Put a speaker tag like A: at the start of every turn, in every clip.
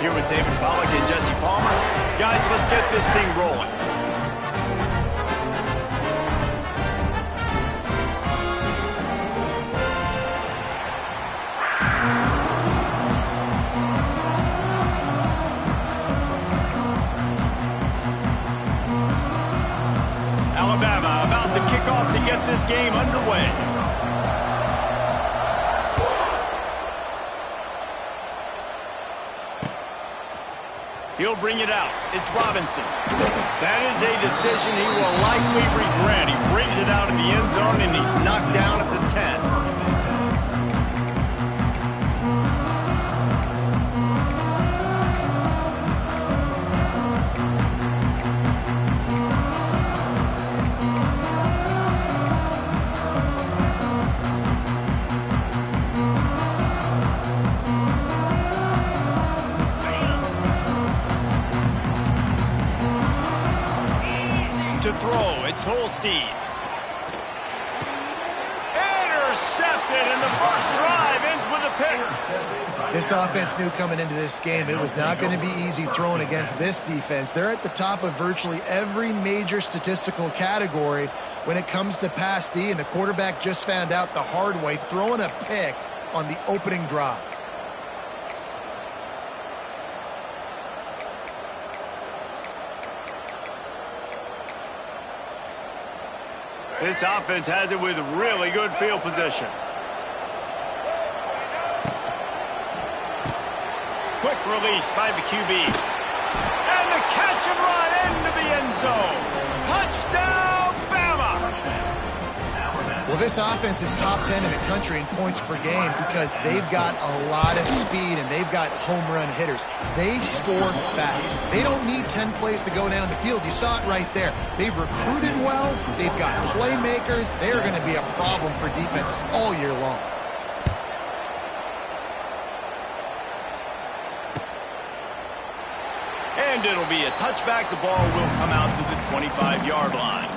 A: Here with David Pollack and Jesse Palmer. Guys, let's get this thing rolling. Alabama about to kick off to get this game underway. He'll bring it out. It's Robinson. That is a decision he will likely regret. He brings it out in the end zone, and he's knocked down at the 10. To throw, it's Holstein. Intercepted, and the first drive ends with a pick.
B: This offense knew coming into this game it was not going to be easy throwing against this defense. They're at the top of virtually every major statistical category when it comes to pass D, and the quarterback just found out the hard way, throwing a pick on the opening drive.
A: This offense has it with really good field position. Quick release by the QB. And the catch and run into the end zone. Touchdown, Bama!
B: Well, this offense is top 10 in the country in points per game because they've got a lot of speed and they've got home run hitters. They score fast. They don't need 10 plays to go down the field. You saw it right there. They've recruited well. They've got playmakers. They're going to be a problem for defenses all year long.
A: And it'll be a touchback. The ball will come out to the 25-yard line.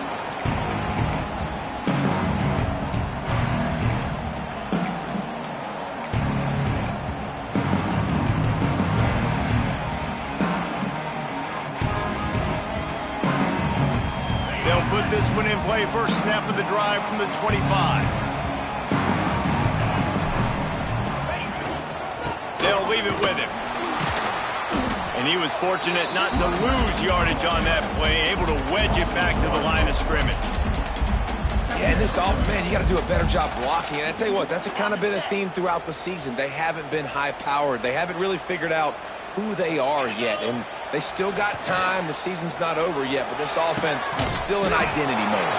A: They'll put this one in play. First snap of the drive from the 25. They'll leave it with him. And he was fortunate not to lose yardage on that play, able to wedge it back to the line of scrimmage.
C: Yeah, and this offense, man, you got to do a better job blocking. And I tell you what, that's kind of been a theme throughout the season. They haven't been high-powered. They haven't really figured out who they are yet. And they still got time. The season's not over yet, but this offense is still in identity mode.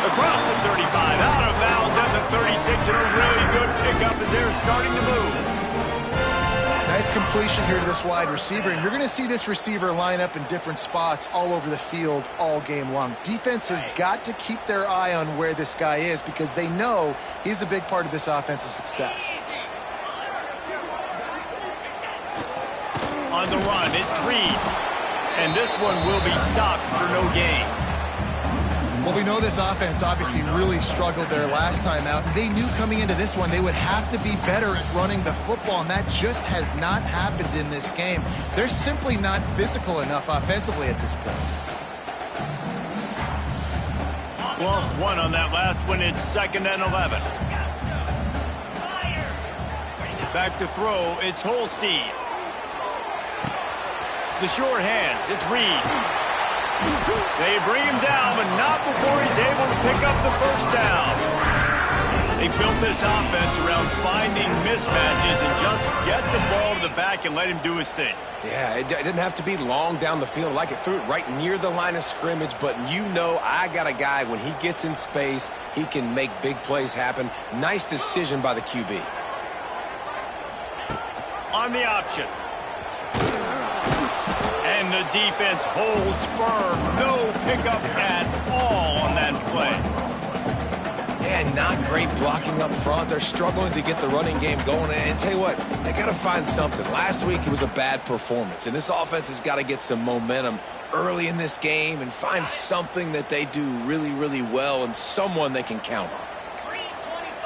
A: Across the 35, out of bounds at the 36, and a really good pickup as they're starting to move.
B: Nice completion here to this wide receiver, and you're going to see this receiver line up in different spots all over the field all game long. Defense has got to keep their eye on where this guy is because they know he's a big part of this offense's success.
A: On the run, it's Reed. And this one will be stopped for no gain.
B: Well, we know this offense obviously really struggled there last time out. They knew coming into this one they would have to be better at running the football, and that just has not happened in this game. They're simply not physical enough offensively at this point.
A: Lost one on that last one. It's 2nd and 11. Back to throw. It's Holstein. The short hands. It's Reed. They bring him down, but not before he's able to pick up the first down. They built this offense around finding mismatches and just get the ball to the back and let him do his thing.
C: Yeah, it didn't have to be long down the field. Like it threw it right near the line of scrimmage, but you know I got a guy, when he gets in space, he can make big plays happen. Nice decision by the QB.
A: On the option. And the defense holds firm. No pickup at all on that play.
C: Yeah, not great blocking up front. They're struggling to get the running game going. And tell you what, they got to find something. Last week it was a bad performance, and this offense has got to get some momentum early in this game and find something that they do really, really well and someone they can count on.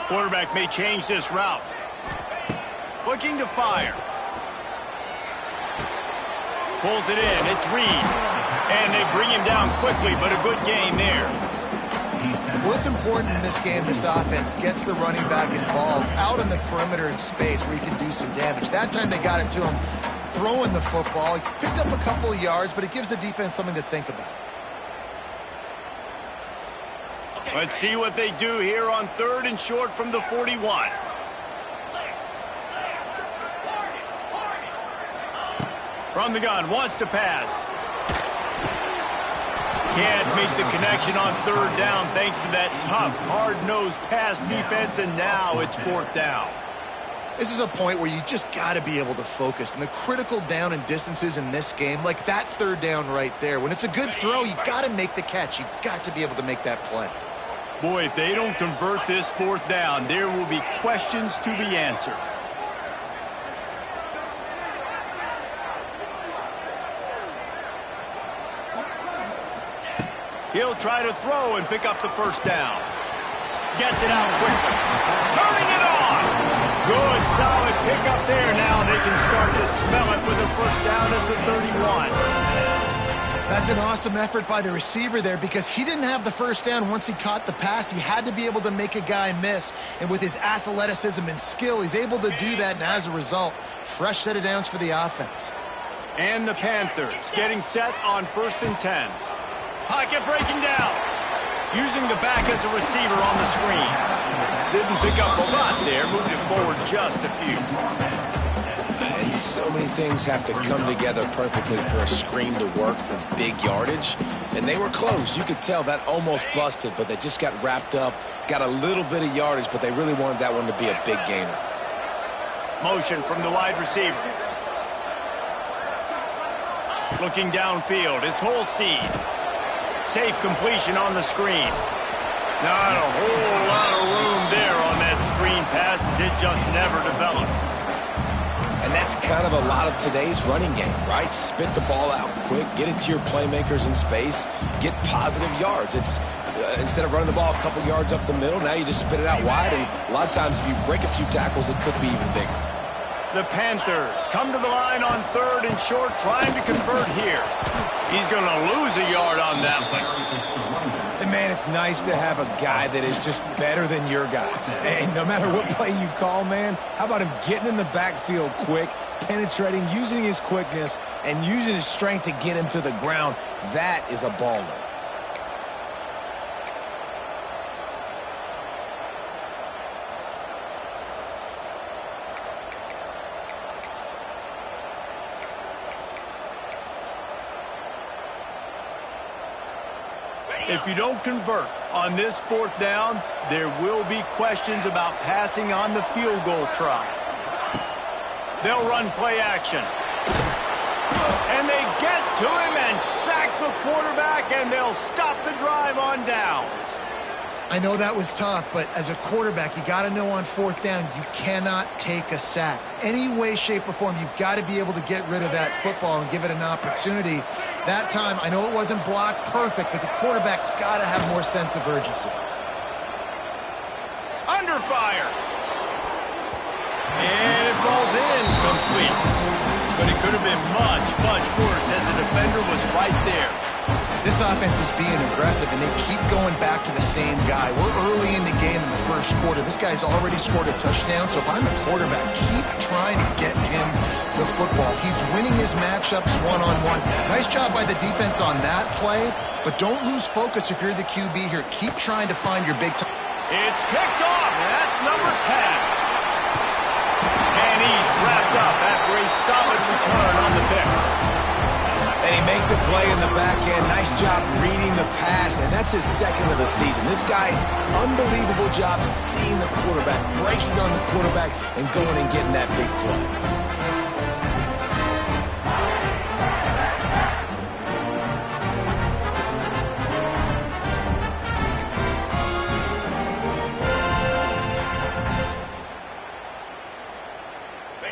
A: Quarterback may change this route. Looking to fire. Pulls it in. It's Reed. And they bring him down quickly, but a good gain there.
B: Well, it's important in this game, this offense gets the running back involved out on the perimeter in space where he can do some damage. That time they got it to him throwing the football. He picked up a couple of yards, but it gives the defense something to think about.
A: Let's see what they do here on 3rd and short from the 41. From the gun, wants to pass. Can't make the connection on 3rd down thanks to that tough, hard-nosed pass defense, and now it's 4th down.
B: This is a point where you just got to be able to focus. And the critical down and distances in this game, like that 3rd down right there, when it's a good throw, you got to make the catch. You got to be able to make that play.
A: Boy, if they don't convert this 4th down, there will be questions to be answered. He'll try to throw and pick up the 1st down. Gets it out quickly. Turning it on. Good, solid pickup there. Now they can start to smell it with a 1st down at the 31.
B: That's an awesome effort by the receiver there because he didn't have the 1st down once he caught the pass. He had to be able to make a guy miss. And with his athleticism and skill, he's able to do that. And as a result, fresh set of downs for the offense.
A: And the Panthers getting set on 1st and 10. Pocket breaking down. Using the back as a receiver on the screen. Didn't pick up a lot there. Moved it forward just a few.
C: And so many things have to come together perfectly for a screen to work for big yardage. And they were close. You could tell that almost busted, but they just got wrapped up. Got a little bit of yardage, but they really wanted that one to be a big gainer.
A: Motion from the wide receiver. Looking downfield. It's Holstein. Safe completion on the screen. Not a whole lot of room there on that screen pass as it just never developed.
C: And that's kind of a lot of today's running game, right? Spit the ball out quick, get it to your playmakers in space, get positive yards. It's instead of running the ball a couple yards up the middle, now you just spit it out wide, and a lot of times if you break a few tackles, it could be even bigger.
A: The Panthers come to the line on 3rd and short, trying to convert here. He's going to lose a yard on that one.
C: And man, it's nice to have a guy that is just better than your guys. And no matter what play you call, man, how about him getting in the backfield quick, penetrating, using his quickness, and using his strength to get him to the ground? That is a baller.
A: If you don't convert on this 4th down, there will be questions about passing on the field goal try. They'll run play action. And they get to him and sack the quarterback, and they'll stop the drive on downs.
B: I know that was tough, but as a quarterback, you got to know on 4th down, you cannot take a sack. Any way, shape, or form, you've got to be able to get rid of that football and give it an opportunity. That time, I know it wasn't blocked perfect, but the quarterback's got to have more sense of urgency.
A: Under fire. And it falls in complete. But it could have been much, much worse as the defender was right there.
B: This offense is being aggressive, and they keep going back to the same guy. We're early in the game in the 1st quarter. This guy's already scored a touchdown, so if I'm the quarterback, keep trying to get him the football. He's winning his matchups one-on-one. Nice job by the defense on that play, but don't lose focus if you're the QB here. Keep trying to find your big time.
A: It's picked off, and that's number 10. And he's wrapped up after a solid return on the pick.
C: And he makes a play in the back end. Nice job reading the pass, and that's his 2nd of the season. This guy, unbelievable job seeing the quarterback, breaking on the quarterback, and going and getting that big play.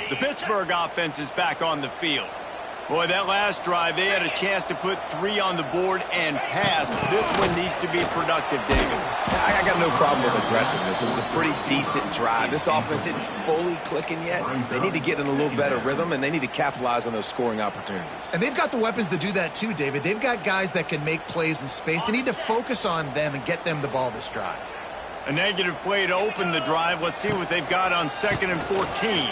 A: The Pittsburgh offense is back on the field. Boy, that last drive, they had a chance to put 3 on the board and pass. This one needs to be productive, David.
C: I got no problem with aggressiveness. It was a pretty decent drive. This offense isn't fully clicking yet. They need to get in a little better rhythm, and they need to capitalize on those scoring opportunities.
B: And they've got the weapons to do that too, David. They've got guys that can make plays in space. They need to focus on them and get them the ball this drive.
A: A negative play to open the drive. Let's see what they've got on 2nd and 14.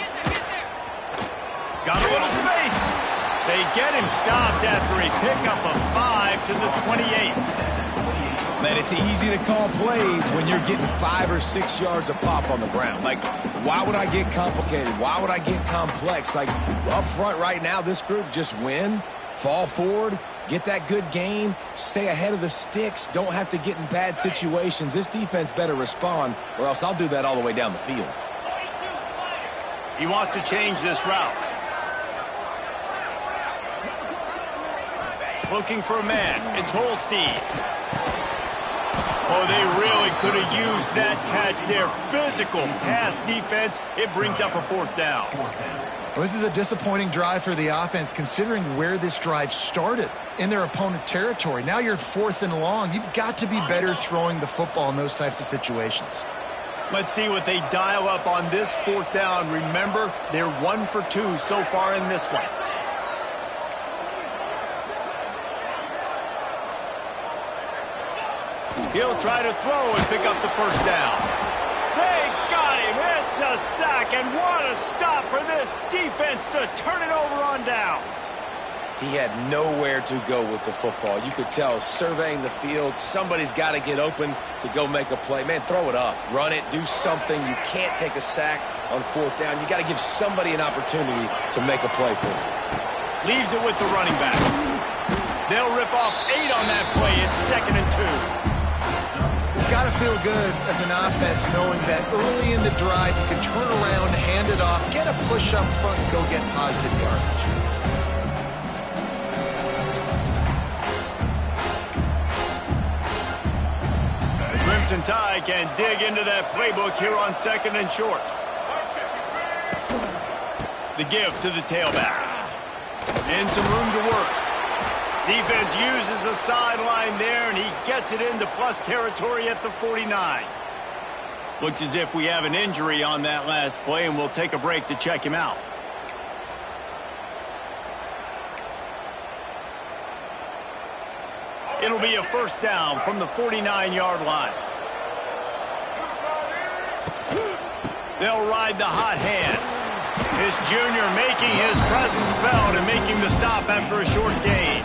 A: Got a little space. They get him stopped after a pickup of 5 to the 28.
C: Man, it's easy to call plays when you're getting 5 or 6 yards a pop on the ground. Like, why would I get complicated? Why would I get complex? Like, up front right now, this group just win, fall forward, get that good game, stay ahead of the sticks, don't have to get in bad situations. This defense better respond, or else I'll do that all the way down the field.
A: He wants to change this route. Looking for a man. It's Holstein. Oh, they really could have used that catch there. Physical pass defense. It brings up a 4th down.
B: Well, this is a disappointing drive for the offense, considering where this drive started, in their opponent territory. Now you're at 4th and long. You've got to be better throwing the football in those types of situations.
A: Let's see what they dial up on this 4th down. Remember, they're 1 for 2 so far in this one. He'll try to throw and pick up the 1st down. They got him. It's a sack, and what a stop for this defense to turn it over on downs.
C: He had nowhere to go with the football. You could tell, surveying the field, somebody's got to get open to go make a play. Man, throw it up. Run it. Do something. You can't take a sack on 4th down. You got to give somebody an opportunity to make a play for you.
A: Leaves it with the running back. They'll rip off 8 on that play. It's 2nd and 2.
B: It's got to feel good as an offense knowing that early in the drive you can turn around, hand it off, get a push up front, and go get positive yardage.
A: The Crimson Tide can dig into that playbook here on 2nd and short. The give to the tailback. And some room to work. Defense uses the sideline there, and he gets it into plus territory at the 49. Looks as if we have an injury on that last play, and we'll take a break to check him out. It'll be a 1st down from the 49-yard line. They'll ride the hot hand. This junior making his presence felt and making the stop after a short gain.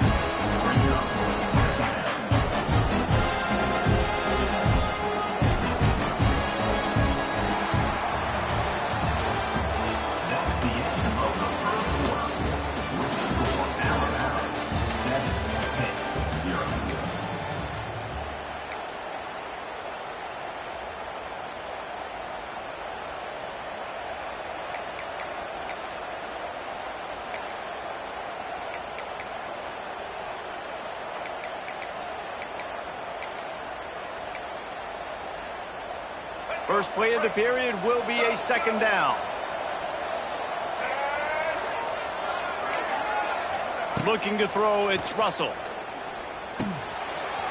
A: First play of the period will be a 2nd down. Looking to throw, it's Russell.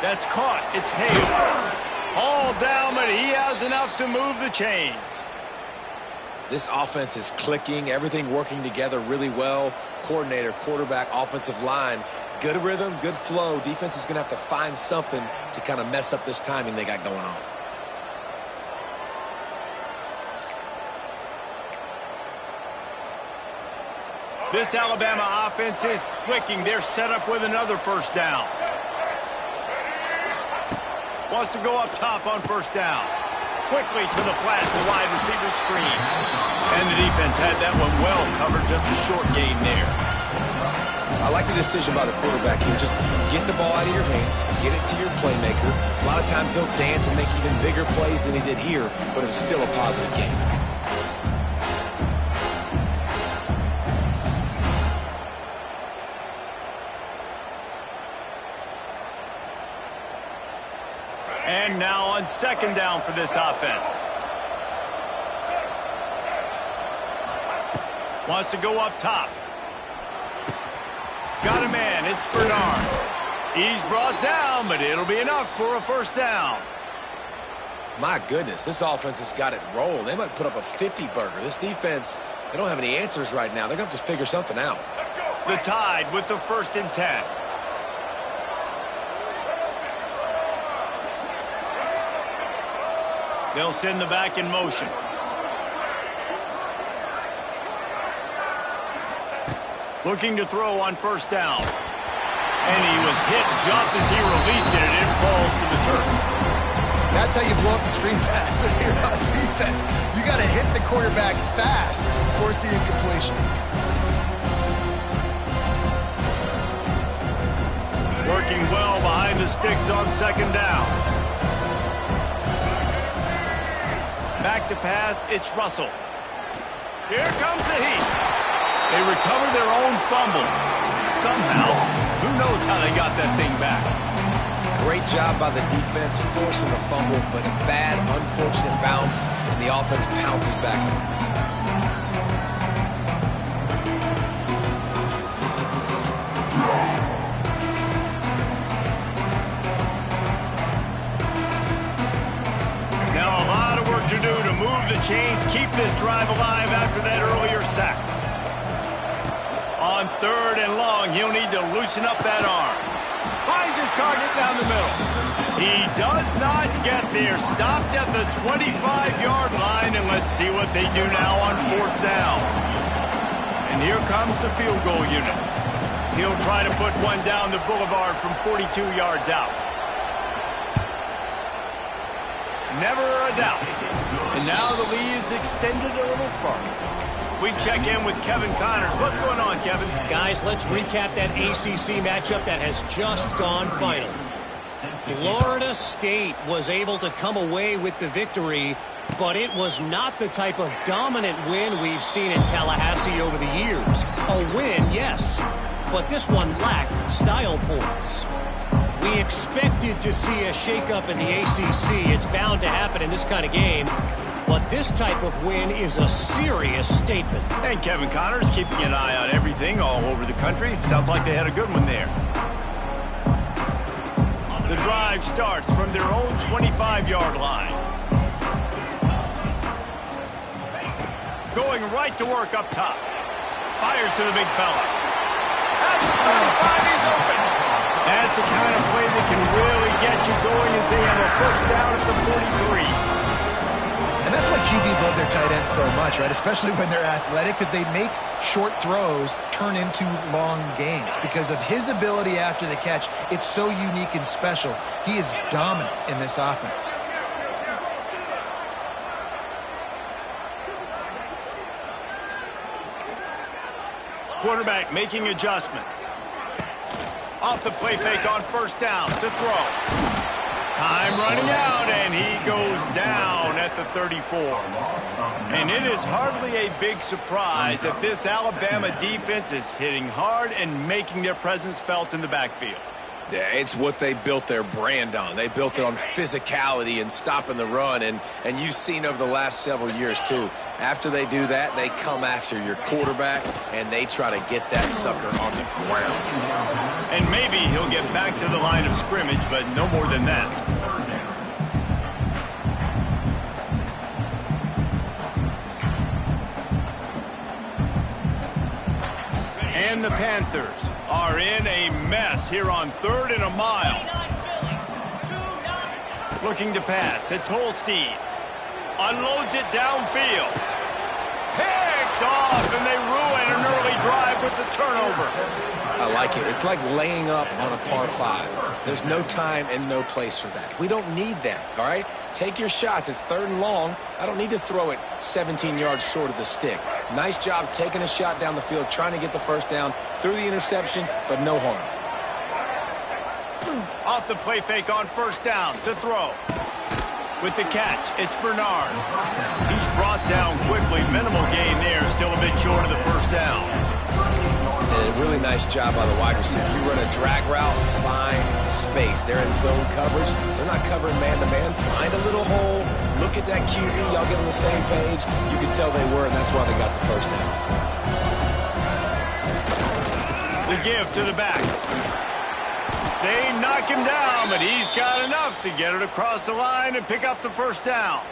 A: That's caught. It's Hale. All down, but he has enough to move the chains.
C: This offense is clicking, everything working together really well. Coordinator, quarterback, offensive line, good rhythm, good flow. Defense is going to have to find something to kind of mess up this timing they got going on.
A: This Alabama offense is clicking. They're set up with another 1st down. Wants to go up top on 1st down. Quickly to the flat, the wide receiver screen. And the defense had that one well covered, just a short gain there.
C: I like the decision by the quarterback here. Just get the ball out of your hands, get it to your playmaker. A lot of times they'll dance and make even bigger plays than he did here, but it was still a positive game.
A: And now on 2nd down for this offense. Wants to go up top. Got a man. It's Bernard. He's brought down, but it'll be enough for a first down.
C: My goodness, this offense has got it rolling. They might put up a 50-burger. This defense, they don't have any answers right now. They're going to have to figure something out.
A: The Tide with the 1st and 10. They'll send the back in motion. Looking to throw on 1st down. And he was hit just as he released it, and it falls to the turf.
B: That's how you blow up the screen pass if you're on defense. You got to hit the quarterback fast, force the incompletion.
A: Working well behind the sticks on 2nd down. Back to pass, it's Russell. Here comes the heat. They recover their own fumble. Somehow, who knows how they got that thing back.
C: Great job by the defense forcing the fumble, but a bad, unfortunate bounce, and the offense pounces back on it.
A: Now a lot of work to do to move the chains, keep this drive alive after that earlier sack. On 3rd and long, he'll need to loosen up that arm. Finds his target down the middle. He does not get there. Stopped at the 25-yard line, and let's see what they do now on 4th down. And here comes the field goal unit. He'll try to put one down the boulevard from 42 yards out. Never a doubt. And now the lead is extended a little further. We check in with Kevin Connors. What's going on, Kevin?
D: Guys, let's recap that ACC matchup that has just gone final. Florida State was able to come away with the victory, but it was not the type of dominant win we've seen in Tallahassee over the years. A win, yes, but this one lacked style points. We expected to see a shakeup in the ACC. It's bound to happen in this kind of game. But this type of win is a serious statement.
A: And Kevin Connors keeping an eye on everything all over the country. Sounds like they had a good one there. The drive starts from their own 25-yard line. Going right to work up top. Fires to the big fella. At the 35, he's open. That's the kind of play that can really get you going as they have a first down at the 43.
B: And that's why QBs love their tight ends so much, right? Especially when they're athletic, because they make short throws turn into long gains. Because of his ability after the catch, it's so unique and special. He is dominant in this offense.
A: Quarterback making adjustments. Off the play fake on 1st down to throw. Time running out, and he goes down at the 34. And it is hardly a big surprise that this Alabama defense is hitting hard and making their presence felt in the backfield.
C: Yeah, it's what they built their brand on. They built it on physicality and stopping the run, and you've seen over the last several years, too. After they do that, they come after your quarterback, and they try to get that sucker on the ground.
A: And maybe he'll get back to the line of scrimmage, but no more than that. And the Panthers are in a mess here on 3rd and a mile. Looking to pass. It's Holstein. Unloads it downfield. Picked off, and they ruin an early drive with the turnover.
C: I like it. It's like laying up on a par 5. There's no time and no place for that. We don't need that, all right? Take your shots. It's 3rd and long. I don't need to throw it 17 yards short of the stick. Nice job taking a shot down the field, trying to get the first down through the interception, but no harm.
A: Off the play fake on 1st down to throw. With the catch, it's Bernard. He's brought down quickly. Minimal gain there, still a bit short of the first down.
C: And a really nice job by the wide receiver. You run a drag route, find space. They're in zone coverage. They're not covering man-to-man. Find a little hole. Look at that QB. Y'all get on the same page. You can tell they were, and that's why they got the first down.
A: The give to the back. They knock him down, but he's got enough to get it across the line and pick up the first down.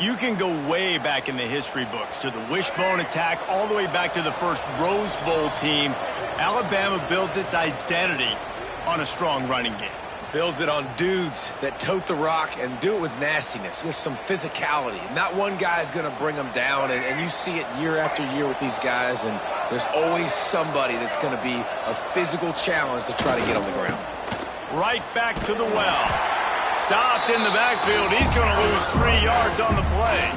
A: You can go way back in the history books to the wishbone attack all the way back to the first Rose Bowl team. Alabama built its identity on a strong running game.
C: Builds it on dudes that tote the rock and do it with nastiness, with some physicality. Not one guy's going to bring them down, and you see it year after year with these guys, and there's always somebody that's going to be a physical challenge to try to get on the ground.
A: Right back to the well. Stopped in the backfield. He's going to lose 3 yards on the play.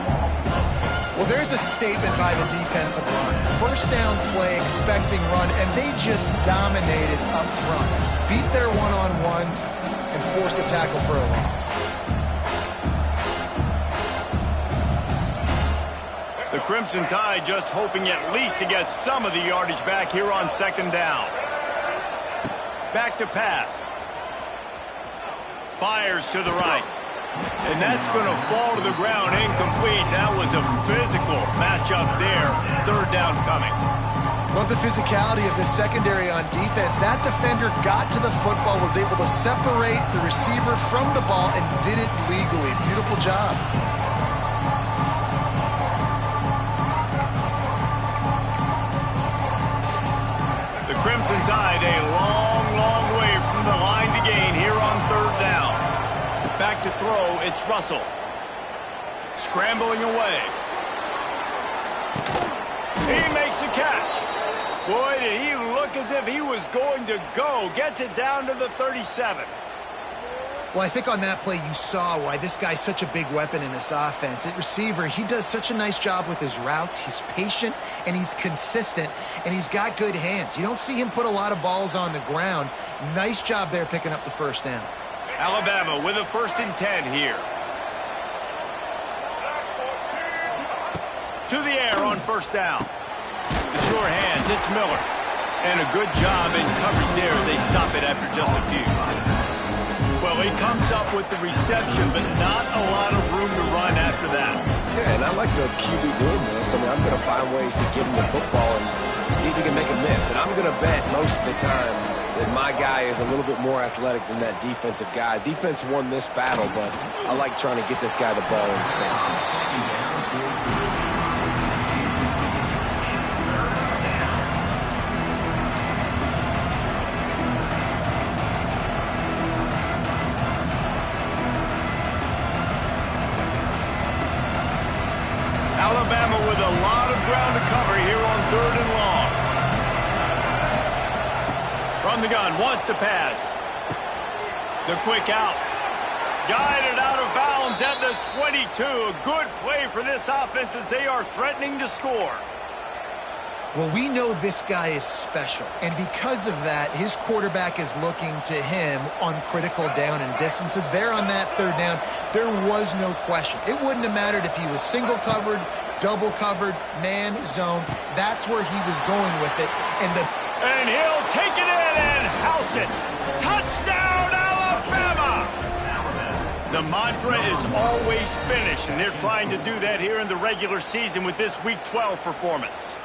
B: Well, there's a statement by the defensive line. First down play, expecting run, and they just dominated up front. Beat their one-on-ones and forced a tackle for a loss.
A: The Crimson Tide just hoping at least to get some of the yardage back here on second down. Back to pass. Fires to the right. And that's going to fall to the ground incomplete. That was a physical matchup there. Third down coming.
B: Love the physicality of this secondary on defense. That defender got to the football, was able to separate the receiver from the ball, and did it legally. Beautiful job.
A: The Crimson Tide a long, long way from the line to gain here on third down. Back to throw, it's Russell. Scrambling away. He makes the catch. Boy, did he look as if he was going to go. Gets it down to the 37.
B: Well, I think on that play you saw why this guy's such a big weapon in this offense. At receiver, he does such a nice job with his routes. He's patient, and he's consistent, and he's got good hands. You don't see him put a lot of balls on the ground. Nice job there picking up the first down.
A: Alabama with a 1st and 10 here. To the air on first down. The sure hands, it's Miller. And a good job in coverage there as they stop it after just a few. Well, he comes up with the reception, but not a lot of room to run after that.
C: Yeah, and I like the QB doing this. I mean, I'm going to find ways to give him the football and see if he can make a miss. And I'm going to bet most of the time that my guy is a little bit more athletic than that defensive guy. Defense won this battle, but I like trying to get this guy the ball in space.
A: Alabama with a lot of ground to cover here on third and long. From the gun, wants to pass. The quick out. Guided out of bounds at the 22. A good play for this offense as they are threatening to score.
B: Well, we know this guy is special, and because of that, his quarterback is looking to him on critical down and distances. There on that third down, there was no question. It wouldn't have mattered if he was single covered, double covered, man, zone. That's where he was going with it.
A: And he'll take it in and house it. Touchdown, Alabama! The mantra is always finish, and they're trying to do that here in the regular season with this Week 12 performance.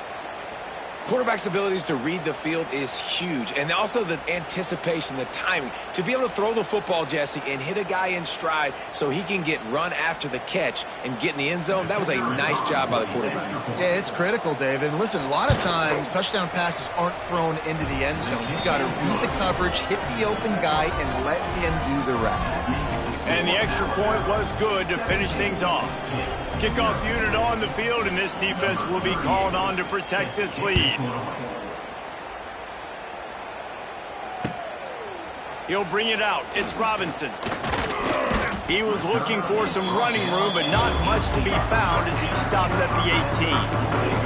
C: Quarterback's abilities to read the field is huge, and also the anticipation, the timing. To be able to throw the football, Jesse, and hit a guy in stride so he can get run after the catch and get in the end zone, that was a nice job by the quarterback.
B: Yeah, it's critical, David. And listen, a lot of times touchdown passes aren't thrown into the end zone. You've got to read the coverage, hit the open guy, and let him do the rest.
A: And the extra point was good to finish things off. Kickoff unit on the field, and this defense will be called on to protect this lead. He'll bring it out. It's Robinson. He was looking for some running room, but not much to be found as he stopped at the 18.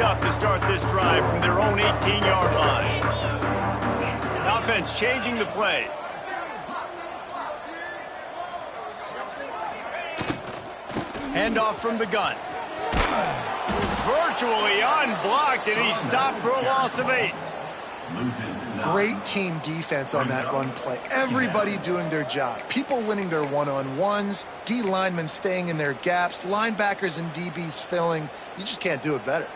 A: Up to start this drive from their own 18-yard line. Offense changing the play. Handoff from the gun. Virtually unblocked, and he stopped for a loss of 8.
B: Great team defense on that run play. Everybody doing their job. People winning their one-on-ones, D linemen staying in their gaps, linebackers and DBs filling. You just can't do it better.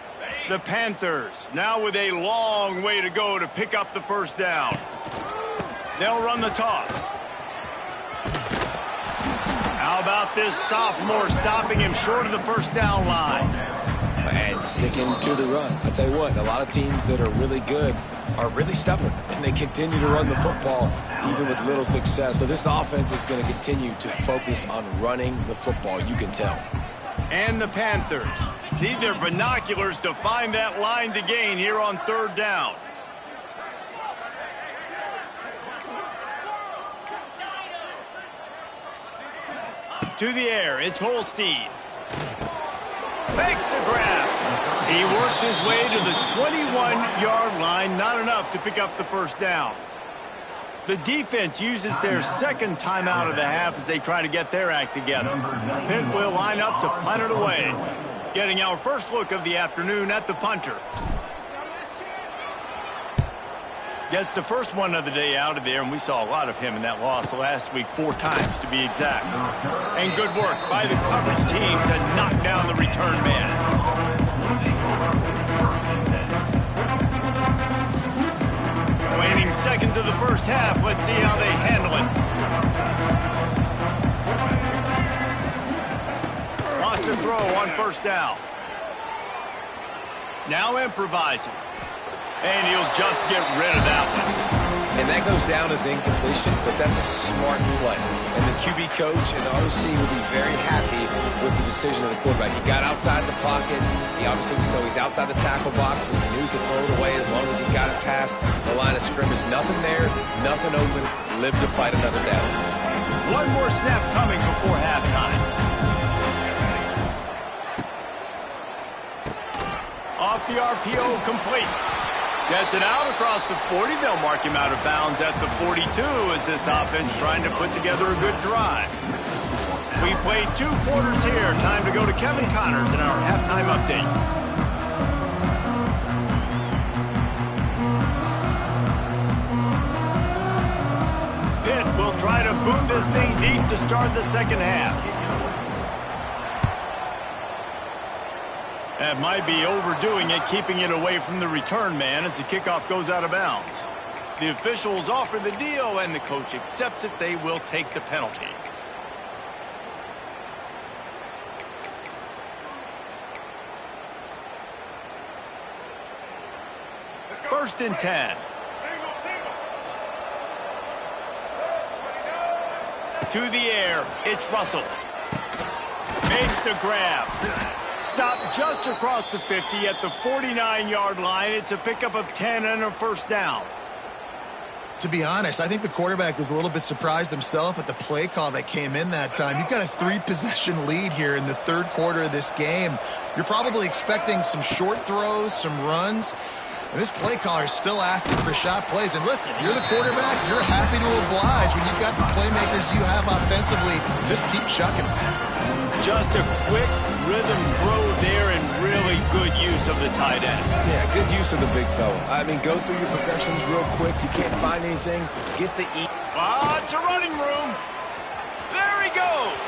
A: The Panthers now with a long way to go to pick up the first down. They'll run the toss. How about this sophomore stopping him short of the first down line?
C: And sticking to the run. I'll tell you what, a lot of teams that are really good are really stubborn, and they continue to run the football even with little success. So this offense is going to continue to focus on running the football, you can tell.
A: And the Panthers need their binoculars to find that line to gain here on third down. To the air, it's Holstein. Makes the grab. He works his way to the 21-yard line. Not enough to pick up the first down. The defense uses their second timeout of the half as they try to get their act together. Pitt will line up to punt it away. Getting our first look of the afternoon at the punter. Gets the first one of the day out of there, and we saw a lot of him in that loss last week, 4 times to be exact. And good work by the coverage team to knock down the return man. Waning seconds of the first half. Let's see how they handle it. Lost a throw on first down. Now improvising. And he'll just get rid of that one.
C: And that goes down as incompletion, but that's a smart play. And the QB coach and the OC will be very happy with the decision of the quarterback. He got outside the pocket. He obviously, so he's outside the tackle boxes. He knew he could throw it away as long as he got it past the line of scrimmage. Nothing there, nothing open. Live to fight another down.
A: One more snap coming before halftime. Off the RPO, complete. Gets it out across the 40. They'll mark him out of bounds at the 42 as this offense trying to put together a good drive. We played 2 quarters here. Time to go to Kevin Connors in our halftime update. Pitt will try to boot this thing deep to start the second half. That might be overdoing it, keeping it away from the return man as the kickoff goes out of bounds. The officials offer the deal, and the coach accepts it. They will take the penalty. First and 10. To the air, it's Russell. Makes the grab. Stopped just across the 50 at the 49-yard line. It's a pickup of 10 and a first down.
B: To be honest, I think the quarterback was a little bit surprised himself at the play call that came in that time. You've got a 3-possession lead here in the third quarter of this game. You're probably expecting some short throws, some runs. And this play caller is still asking for shot plays. And listen, you're the quarterback. You're happy to oblige when you've got the playmakers you have offensively. Just keep chucking them.
A: Just a quick rhythm throw there and really good use of the tight end.
C: Yeah, good use of the big fella. I mean, go through your progressions real quick. You can't find anything. Get the E.
A: It's a running room. There he goes.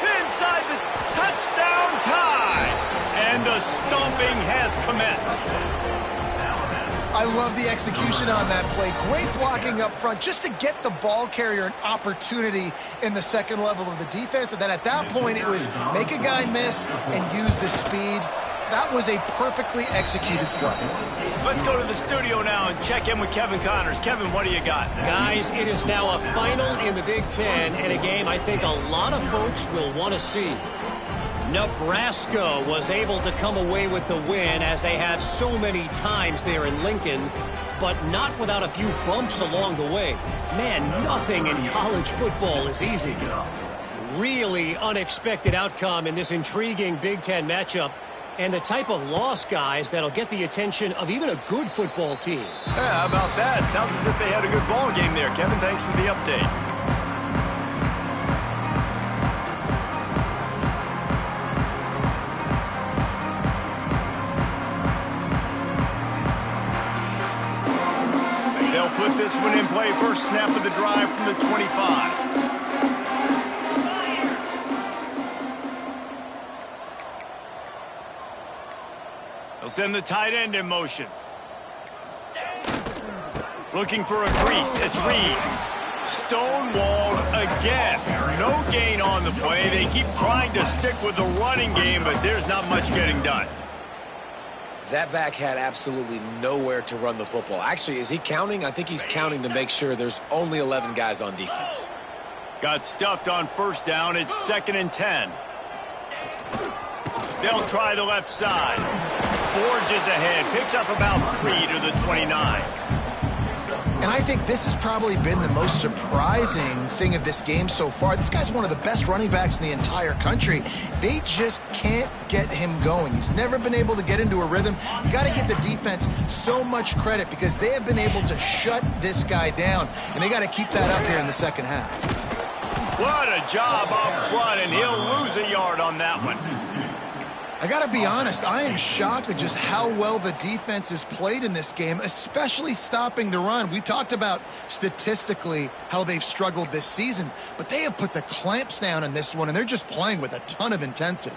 A: Inside the touchdown tie. And the stomping has commenced.
B: I love the execution on that play. Great blocking up front just to get the ball carrier an opportunity in the second level of the defense. And then at that point, it was make a guy miss and use the speed. That was a perfectly executed play.
A: Let's go to the studio now and check in with Kevin Connors. Kevin, what do you got?
D: Guys, it is now a final in the Big Ten and a game I think a lot of folks will want to see. Nebraska was able to come away with the win as they have so many times there in Lincoln, but not without a few bumps along the way. Man, nothing in college football is easy. Really unexpected outcome in this intriguing Big Ten matchup, and the type of loss, guys, that'll get the attention of even a good football team.
A: Yeah, how about that? Sounds as if they had a good ball game there. Kevin, thanks for the update. play, first snap of the drive from the 25. They'll send the tight end in motion. Looking for a crease. It's Reed. Stonewalled again. No gain on the play. They keep trying to stick with the running game, but there's not much getting done.
C: That back had absolutely nowhere to run the football. Actually, is he counting? I think he's counting to make sure there's only 11 guys on defense.
A: Got stuffed on first down. It's 2nd and 10. They'll try the left side. Forges ahead. Picks up about 3 to the 29.
B: And I think this has probably been the most surprising thing of this game so far. This guy's one of the best running backs in the entire country. They just can't get him going. He's never been able to get into a rhythm. You got to give the defense so much credit because they have been able to shut this guy down, and they got to keep that up here in the second half.
A: What a job up front, and he'll lose a yard on that one.
B: I got to be honest, I am shocked at just how well the defense has played in this game, especially stopping the run. We've talked about statistically how they've struggled this season, but they have put the clamps down in this one, and they're just playing with a ton of intensity.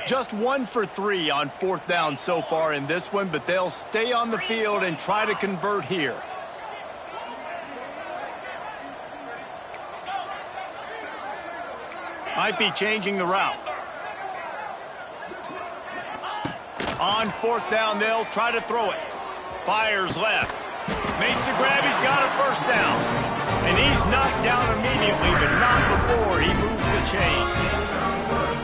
A: Just 1 for 3 on 4th down so far in this one, but they'll stay on the field and try to convert here. Might be changing the route. On 4th down, they'll try to throw it. Fires left. Makes the grab. He's got a first down. And he's knocked down immediately, but not before he moves the chain.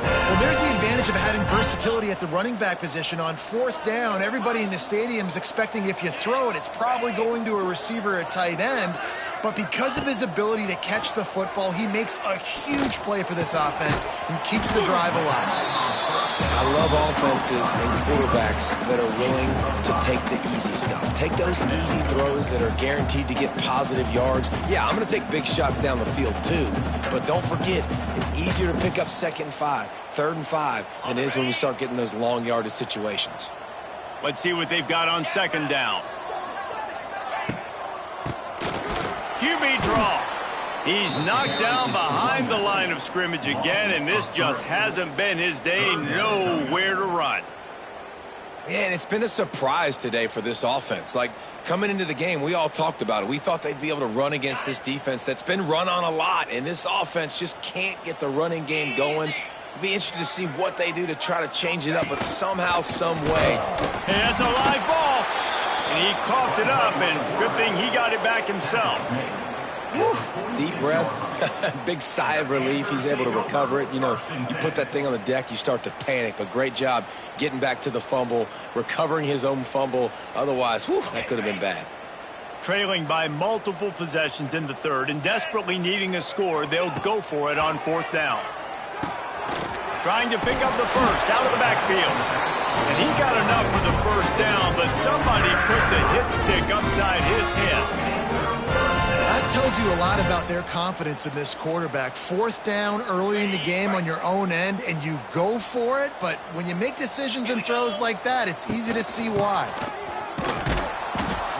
B: Well, there's the advantage of having versatility at the running back position. On 4th down, everybody in the stadium is expecting if you throw it, it's probably going to a receiver at tight end. But because of his ability to catch the football, he makes a huge play for this offense and keeps the drive alive.
C: I love offenses and quarterbacks that are willing to take the easy stuff. Take those easy throws that are guaranteed to get positive yards. Yeah, I'm going to take big shots down the field too, but don't forget, it's easier to pick up 2nd and 5, 3rd and 5 than it is when we start getting those long yardage situations.
A: Let's see what they've got on 2nd down. QB draw. He's knocked down behind the line of scrimmage again, and this just hasn't been his day. Nowhere to run.
C: Yeah, and it's been a surprise today for this offense. Like, coming into the game, we all talked about it. We thought they'd be able to run against this defense that's been run on a lot, and this offense just can't get the running game going. It'll be interesting to see what they do to try to change it up, but somehow, some way.
A: And that's a live ball. And he coughed it up, and good thing he got it back himself.
C: Deep breath, big sigh of relief. He's able to recover it. You know, you put that thing on the deck, you start to panic. But great job getting back to the fumble, recovering his own fumble. Otherwise, that could have been bad.
A: Trailing by multiple possessions in the 3rd and desperately needing a score, they'll go for it on 4th down. Trying to pick up the first out of the backfield. And he got enough for the first down, but somebody put the hit stick upside his head.
B: That tells you a lot about their confidence in this quarterback. 4th down early in the game on your own end, and you go for it. But when you make decisions and throws like that, it's easy to see why.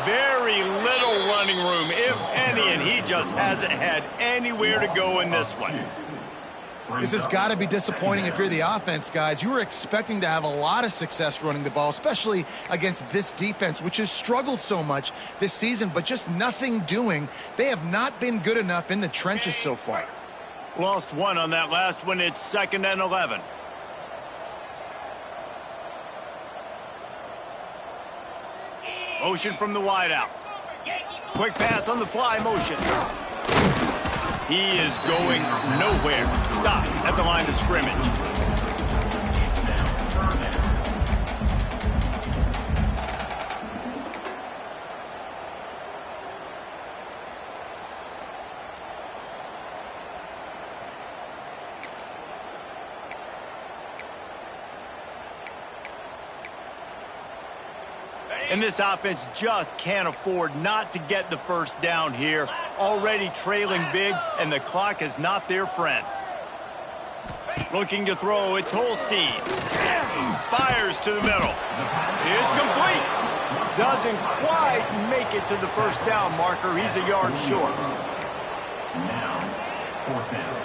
A: Very little running room, if any, and he just hasn't had anywhere to go in this one.
B: This has got to be disappointing if you're the offense, guys. You were expecting to have a lot of success running the ball, especially against this defense, which has struggled so much this season, but just nothing doing. They have not been good enough in the trenches so far.
A: Lost 1 on that last one. It's 2nd and 11. Motion from the wideout. Quick pass on the fly motion. He is going nowhere. Stop at the line of scrimmage. And this offense just can't afford not to get the first down here. Already trailing big, and the clock is not their friend. Looking to throw, it's Holstein. Fires to the middle. It's complete. Doesn't quite make it to the first down marker. He's a yard short.
E: Now, fourth down.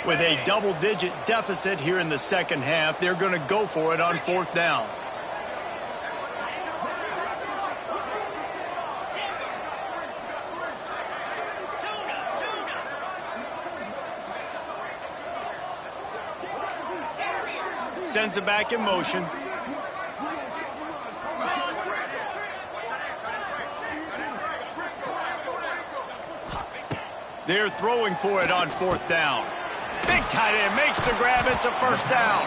A: With a double-digit deficit here in the second half, they're going to go for it on fourth down. Sends it back in motion. They're throwing for it on fourth down. Big tight end makes the grab. It's a first down.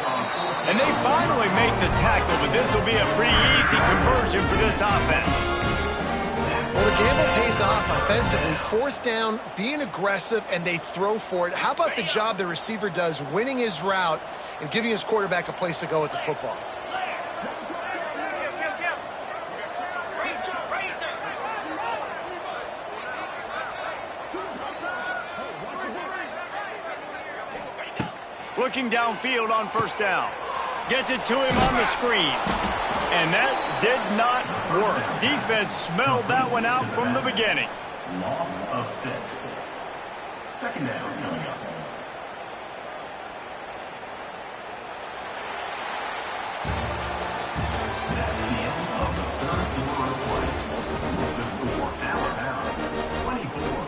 A: And they finally make the tackle, but this will be a pretty easy conversion for this offense.
B: Well, the gamble pays off offensively. Fourth down, being aggressive, and they throw for it. How about the job the receiver does winning his route and giving his quarterback a place to go with the football?
A: Looking downfield on first down. Gets it to him on the screen. And that did not work. Defense smelled that one out from the beginning.
E: Loss of 6. Second down coming up. That's the end of the third quarter of play. The score, Alabama, 24-0.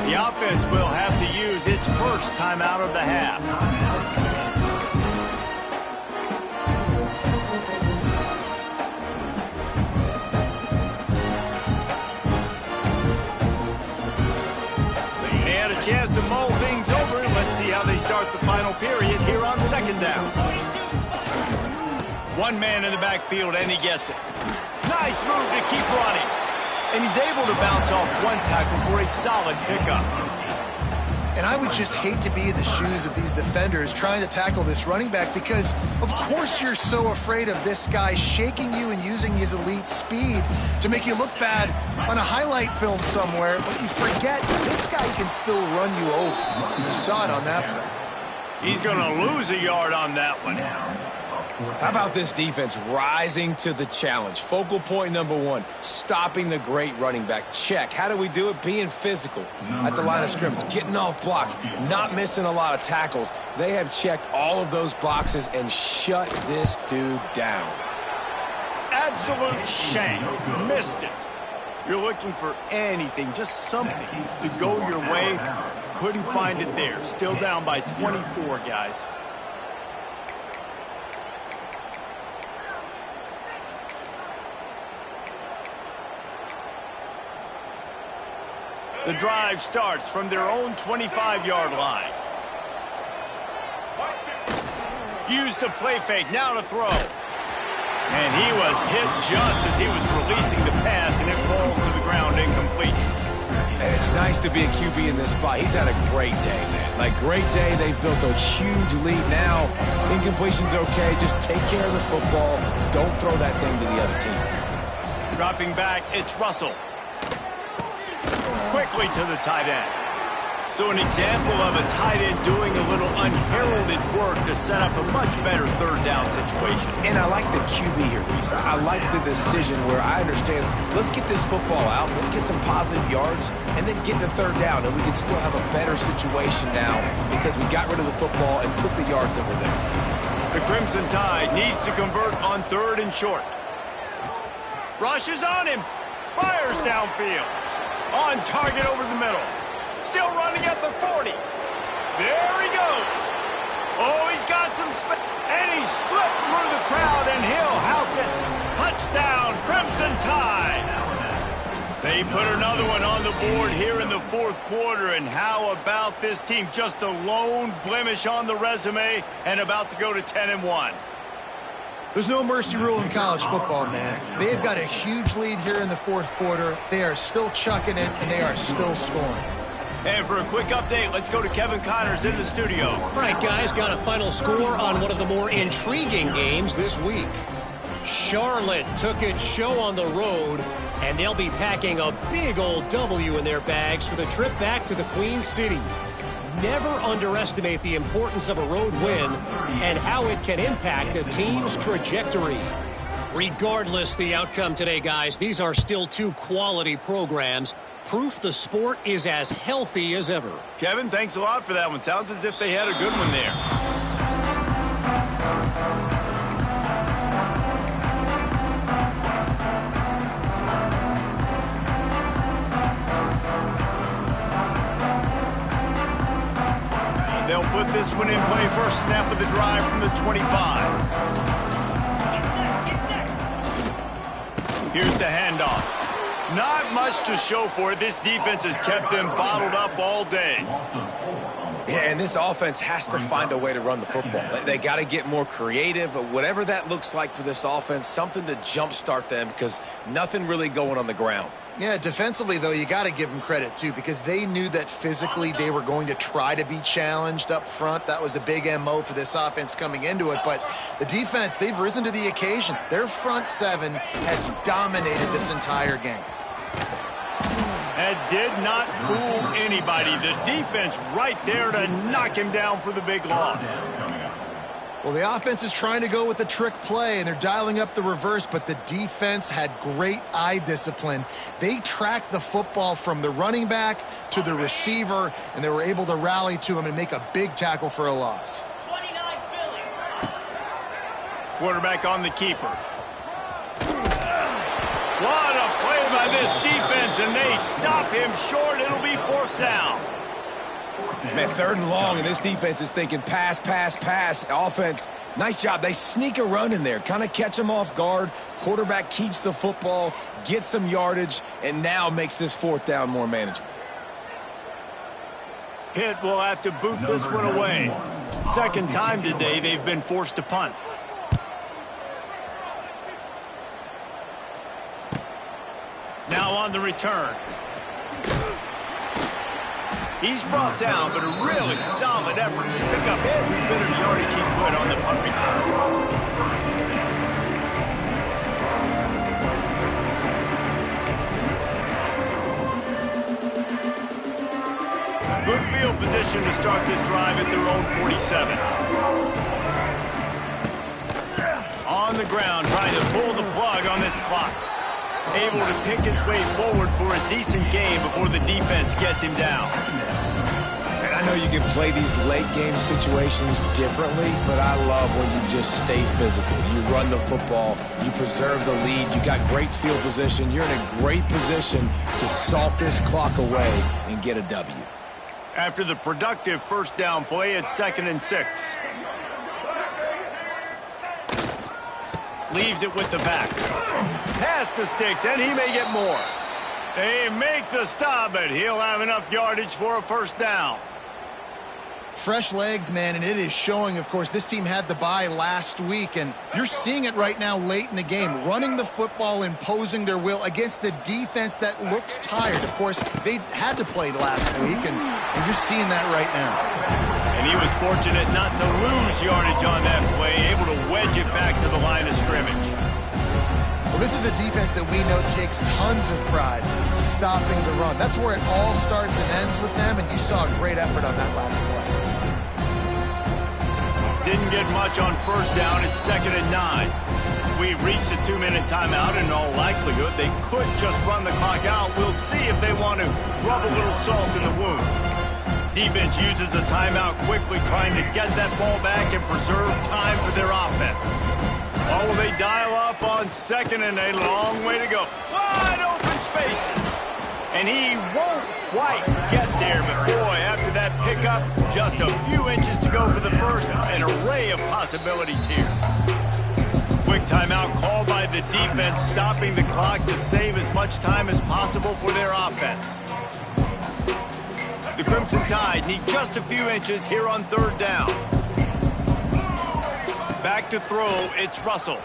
A: The offense will have to use its first timeout of the half. They had a chance to mull things over. Let's see how they start the final period here on second down. One man in the backfield, and he gets it. Nice move to keep running. And he's able to bounce off one tackle for a solid pickup.
B: And I would just hate to be in the shoes of these defenders trying to tackle this running back because, of course, you're so afraid of this guy shaking you and using his elite speed to make you look bad on a highlight film somewhere, but you forget this guy can still run you over. You saw it on that play.
A: He's going to lose a yard on that one.
C: How about this defense rising to the challenge? Focal point number one, stopping the great running back. Check. How do we do it? Being physical at the line of scrimmage, getting off blocks, not missing a lot of tackles. They have checked all of those boxes and shut this dude down.
A: Absolute shame. Missed it. You're looking for anything, just something to go your way. Couldn't find it there. Still down by 24, guys. The drive starts from their own 25-yard line. Used the play fake, now to throw. And he was hit just as he was releasing the pass, and it falls to the ground incomplete.
C: And it's nice to be a QB in this spot. He's had a great day, man. Like, great day. They've built a huge lead now. Incompletion's okay. Just take care of the football. Don't throw that thing to the other team.
A: Dropping back, it's Russell. Quickly to the tight end. So an example of a tight end doing a little unheralded work to set up a much better third down situation.
C: And I like the QB here, Reese. I like the decision where I understand, let's get this football out, let's get some positive yards, and then get to third down, and we can still have a better situation now because we got rid of the football and took the yards that were there.
A: The Crimson Tide needs to convert on third and short. Rushes on him. Fires downfield. On target over the middle. Still running at the 40. There he goes. Oh, he's got some space. And he slipped through the crowd, and he'll house it. Touchdown, Crimson Tide. They put another one on the board here in the fourth quarter. And how about this team? Just a lone blemish on the resume and about to go to 10-1.
B: There's no mercy rule in college football, man. They've got a huge lead here in the fourth quarter. They are still chucking it, and they are still scoring.
A: And for a quick update, let's go to Kevin Connors in the studio.
D: All right, guys, got a final score on one of the more intriguing games this week. Charlotte took its show on the road, and they'll be packing a big old W in their bags for the trip back to the Queen City. Never underestimate the importance of a road win and how it can impact a team's trajectory. Regardless the outcome today, guys, these are still two quality programs. Proof the sport is as healthy as ever.
A: Kevin, thanks a lot for that one. Sounds as if they had a good one there. They'll put this one in play. First snap of the drive from the 25. Here's the handoff. Not much to show for it. This defense has kept them bottled up all day.
C: Yeah, and this offense has to find a way to run the football. They got to get more creative. Whatever that looks like for this offense, something to jumpstart them because nothing really going on the ground.
B: Yeah, defensively, though, you got to give them credit, too, because they knew that physically they were going to try to be challenged up front. That was a big MO for this offense coming into it. But the defense, they've risen to the occasion. Their front seven has dominated this entire game.
A: That did not fool anybody. The defense right there to knock him down for the big loss.
B: Well, the offense is trying to go with a trick play, and they're dialing up the reverse, but the defense had great eye discipline. They tracked the football from the running back to the receiver, and they were able to rally to him and make a big tackle for a loss.
A: Quarterback on the keeper. What a play by this defense, and they stop him short. It'll be fourth down.
C: Man, third and long, and this defense is thinking pass, pass, pass. Offense, nice job. They sneak a run in there, kind of catch them off guard. Quarterback keeps the football, gets some yardage, and now makes this fourth down more manageable.
A: Pitt will have to boot this one away. Second time today they've been forced to punt. Now on the return. He's brought down, but a really solid effort to pick up every bit of yardage he could on the punt return. Good field position to start this drive at their own 47. On the ground, trying to pull the plug on this clock. Able to pick his way forward for a decent game before the defense gets him down.
C: And I know you can play these late game situations differently, but I love when you just stay physical. You run the football, you preserve the lead, you got great field position. You're in a great position to salt this clock away and get a W.
A: After the productive first down play, it's 2nd and 6. Leaves it with the back. Pass the sticks, and he may get more. They make the stop, but he'll have enough yardage for a first down.
B: Fresh legs, man, and it is showing, of course. This team had the bye last week, and you're seeing it right now late in the game. Running the football, imposing their will against the defense that looks tired. Of course, they had to play last week, and you're seeing that right now.
A: And he was fortunate not to lose yardage on that play, able to wedge it back to the line of scrimmage.
B: Well, this is a defense that we know takes tons of pride stopping the run. That's where it all starts and ends with them, and you saw a great effort on that last play.
A: Didn't get much on first down. It's 2nd and 9. We've reached a 2-minute timeout. In all likelihood, they could just run the clock out. We'll see if they want to rub a little salt in the wound. Defense uses a timeout quickly, trying to get that ball back and preserve time for their offense. Oh, will they dial up on 2nd and a long way to go. Wide open spaces. And he won't quite get there, but boy, after that pickup, just a few inches to go for the first. An array of possibilities here. Quick timeout called by the defense, stopping the clock to save as much time as possible for their offense. The Crimson Tide need just a few inches here on 3rd down. Back to throw, it's Russell.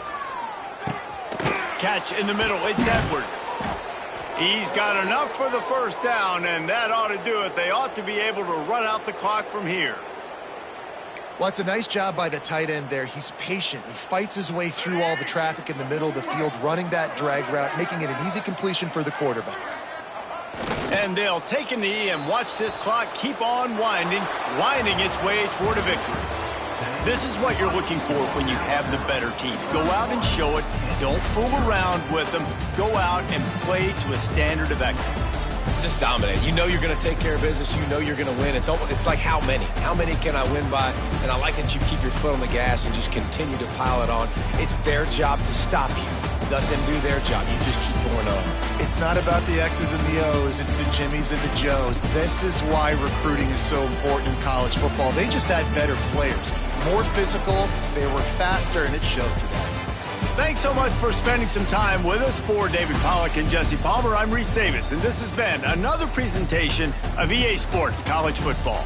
A: Catch in the middle, it's Edwards. He's got enough for the first down, and that ought to do it. They ought to be able to run out the clock from here.
B: Well, it's a nice job by the tight end there. He's patient. He fights his way through all the traffic in the middle of the field, running that drag route, making it an easy completion for the quarterback.
A: And they'll take a knee and watch this clock keep on winding its way toward a victory. This is what you're looking for when you have the better team. Go out and show it. Don't fool around with them. Go out and play to a standard of excellence.
C: Just dominate. You know you're going to take care of business. You know you're going to win. It's like how many? How many can I win by? And I like that you keep your foot on the gas and just continue to pile it on. It's their job to stop you. Let them do their job. You just keep pouring on.
B: It's not about the X's and the O's. It's the Jimmies and the Joes. This is why recruiting is so important in college football. They just had better players. More physical, they were faster, and it showed today.
A: Thanks so much for spending some time with us. For David Pollack and Jesse Palmer, I'm Reese Davis, and this has been another presentation of EA Sports College Football.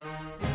E: Alabama.